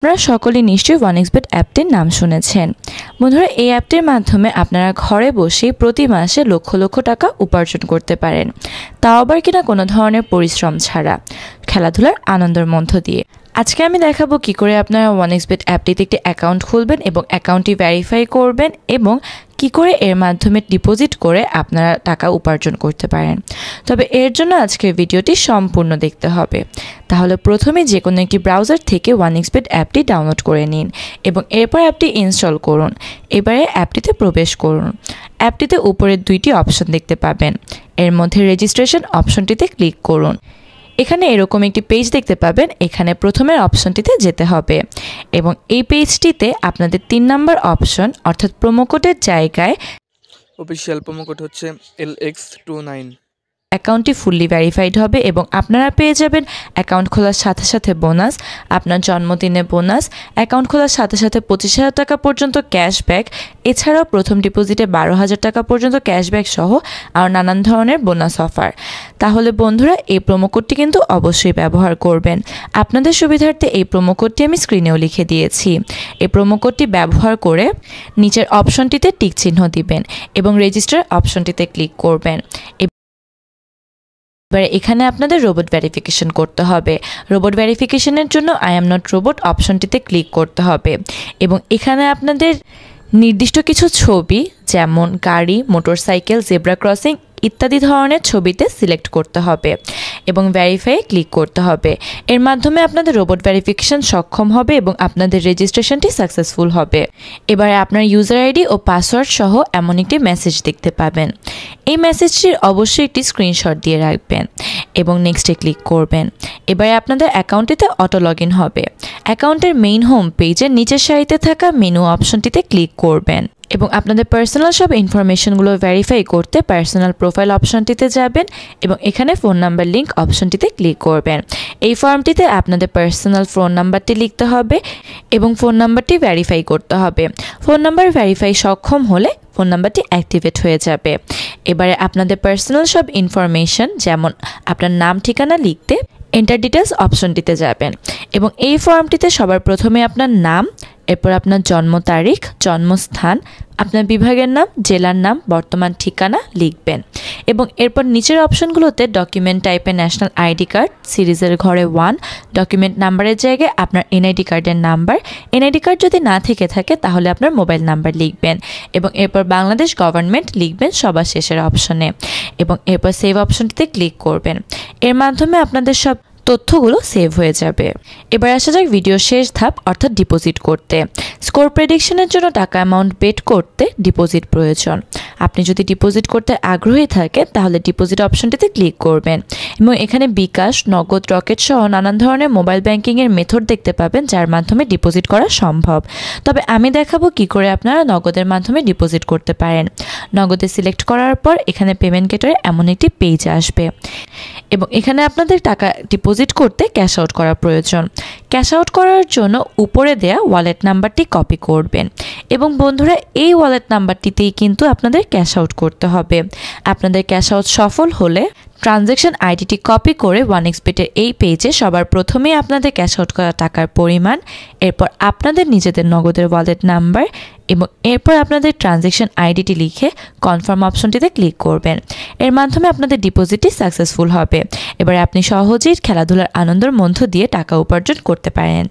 আপনারা সকলেই নিশ্চয়ই ওয়ানএক্সবেট অ্যাপটির নাম শুনেছেন। বন্ধুরা, এই অ্যাপটির মাধ্যমে আপনারা ঘরে বসে প্রতি মাসে লক্ষ লক্ষ টাকা উপার্জন করতে পারেন, তাও আবার কিনা কোনো ধরনের পরিশ্রম ছাড়া, খেলাধুলার আনন্দের মধ্য দিয়ে। আজকে আমি দেখাবো কি করে আপনারা ওয়ানএক্সবেট অ্যাপটিতে একটি অ্যাকাউন্ট খুলবেন এবং অ্যাকাউন্টটি ভেরিফাই করবেন এবং কি করে এর মাধ্যমে ডিপোজিট করে আপনারা টাকা উপার্জন করতে পারেন। তবে এর জন্য আজকের ভিডিওটি সম্পূর্ণ দেখতে হবে। তাহলে প্রথমে যে কোনো একটি ব্রাউজার থেকে ওয়ানএক্সবেট অ্যাপটি ডাউনলোড করে নিন এবং এরপর অ্যাপটি ইনস্টল করুন। এবারে অ্যাপটিতে প্রবেশ করুন। অ্যাপটিতে উপরে দুইটি অপশন দেখতে পাবেন। এর মধ্যে রেজিস্ট্রেশন অপশনটিতে ক্লিক করুন। এখানে এরকম একটি পেজ দেখতে পাবেন। এখানে প্রথমের অপশনটিতে যেতে হবে এবং এই পেজটিতে আপনাদের 3 নম্বর অপশন অর্থাৎ প্রোমো কোডের জায়গায় অফিশিয়াল প্রোমো কোড হচ্ছে LX29। অ্যাকাউন্টটি ফুললি ভেরিফাইড হবে এবং আপনারা পেয়ে যাবেন অ্যাকাউন্ট খোলার সাথে সাথে বোনাস, আপনার জন্মদিনে বোনাস, অ্যাকাউন্ট খোলার সাথে সাথে 25,000 টাকা পর্যন্ত ক্যাশব্যাক, এছাড়াও প্রথম ডিপোজিটে 12,000 টাকা পর্যন্ত ক্যাশব্যাক সহ আর নানান ধরনের বোনাস অফার। তাহলে বন্ধুরা, এই প্রোমো কোডটি কিন্তু অবশ্যই ব্যবহার করবেন। আপনাদের সুবিধার্থে এই প্রোমো কোডটি আমি স্ক্রিনেও লিখে দিয়েছি। এই প্রোমো কোডটি ব্যবহার করে নিচের অপশনটিতে টিক চিহ্ন দিবেন এবং রেজিস্টার অপশনটিতে ক্লিক করবেন। এবারে এখানে আপনাদের রোবট ভেরিফিকেশন করতে হবে। রোবট ভেরিফিকেশনের জন্য আই এম নট রোবট অপশনটিতে ক্লিক করতে হবে এবং এখানে আপনাদের নির্দিষ্ট কিছু ছবি যেমন গাড়ি, মোটরসাইকেল, জেব্রা ক্রসিং ইত্যাদি ধরনের ছবিতে সিলেক্ট করতে হবে এবং ভেরিফাই ক্লিক করতে হবে। এর মাধ্যমে আপনাদের রোবট ভেরিফিকেশন সক্ষম হবে এবং আপনাদের রেজিস্ট্রেশনটি সাকসেসফুল হবে। এবারে আপনার ইউজার আইডি ও পাসওয়ার্ড সহ এমন একটি মেসেজ দেখতে পাবেন। এই মেসেজটির অবশ্যই একটি স্ক্রিনশট দিয়ে রাখবেন এবং নেক্সটে ক্লিক করবেন। এবারে আপনাদের অ্যাকাউন্টটিতে অটো লগ ইন হবে। অ্যাকাউন্টের মেইন হোম পেজের নিচের সারিতে থাকা মেনু অপশনটিতে ক্লিক করবেন এবং আপনাদের পার্সোনাল সব ইনফরমেশনগুলো ভেরিফাই করতে পার্সোনাল প্রোফাইল অপশনটিতে যাবেন এবং এখানে ফোন নাম্বার লিঙ্ক অপশনটিতে ক্লিক করবেন। এই ফর্মটিতে আপনাদের পার্সোনাল ফোন নাম্বারটি লিখতে হবে এবং ফোন নাম্বারটি ভেরিফাই করতে হবে। ফোন নাম্বার ভেরিফাই সক্ষম হলে ফোন নাম্বারটি অ্যাক্টিভেট হয়ে যাবে। এবারে আপনাদের পার্সোনাল সব ইনফরমেশন যেমন আপনার নাম, ঠিকানা লিখতে এন্টার ডিটেলস অপশনটিতে যাবেন এবং এই ফর্মটিতে সবার প্রথমে আপনার নাম, এরপর আপনার জন্ম তারিখ, জন্মস্থান, আপনার বিভাগের নাম, জেলার নাম, বর্তমান ঠিকানা লিখবেন এবং এরপর নিচের অপশনগুলোতে ডকুমেন্ট টাইপে ন্যাশনাল আইডি কার্ড, সিরিজের ঘরে 1, ডকুমেন্ট নাম্বারের জায়গায় আপনার এনআইডি কার্ডের নাম্বার, এনআইডি কার্ড যদি না থেকে থাকে তাহলে আপনার মোবাইল নাম্বার লিখবেন এবং এরপর বাংলাদেশ গভর্নমেন্ট লিখবেন সবার শেষের অপশনে এবং এরপর সেভ অপশনটিতে ক্লিক করবেন। এর মাধ্যমে আপনাদের সব তথ্যগুলো সেভ হয়ে যাবে। এবার আসা যাক ভিডিওর শেষ ধাপ অর্থাৎ ডিপোজিট করতে। স্কোর প্রেডিকশনের জন্য টাকা অ্যামাউন্ট বেট করতে ডিপোজিট প্রয়োজন। আপনি যদি ডিপোজিট করতে আগ্রহী থাকেন তাহলে ডিপোজিট অপশনটিতে ক্লিক করবেন এবং এখানে বিকাশ, নগদ, রকেট সহ নানান ধরনের মোবাইল ব্যাংকিংয়ের মেথড দেখতে পাবেন যার মাধ্যমে ডিপোজিট করা সম্ভব। তবে আমি দেখাবো কি করে আপনারা নগদের মাধ্যমে ডিপোজিট করতে পারেন। নগদে সিলেক্ট করার পর এখানে পেমেন্ট গেটওয়ে এমন একটি পেজ আসবে এবং এখানে আপনাদের টাকা ডিপোজিট করতে ক্যাশ আউট করা প্রয়োজন। ক্যাশ আউট করার জন্য উপরে দেয়া ওয়ালেট নাম্বারটি কপি করবেন এবং বন্ধুরা, এই ওয়ালেট নাম্বারটিতেই কিন্তু আপনাদের ক্যাশ আউট করতে হবে। আপনাদের ক্যাশ আউট সফল হলে ট্রানজ্যাকশন আইডিটি কপি করে ওয়ানএক্সবেটের এই পেজে সবার প্রথমেই আপনাদের ক্যাশ আউট করা টাকার পরিমাণ, এরপর আপনাদের নিজেদের নগদের ওয়ালেট নাম্বার এবং এরপর আপনাদের ট্রানজ্যাকশন আইডিটি লিখে কনফার্ম অপশনটিতে ক্লিক করবেন। এর মাধ্যমে আপনাদের ডিপোজিটটি সাকসেসফুল হবে। এবারে আপনি সহজেই খেলাধুলার আনন্দের মধ্য দিয়ে টাকা উপার্জন করতে পারেন।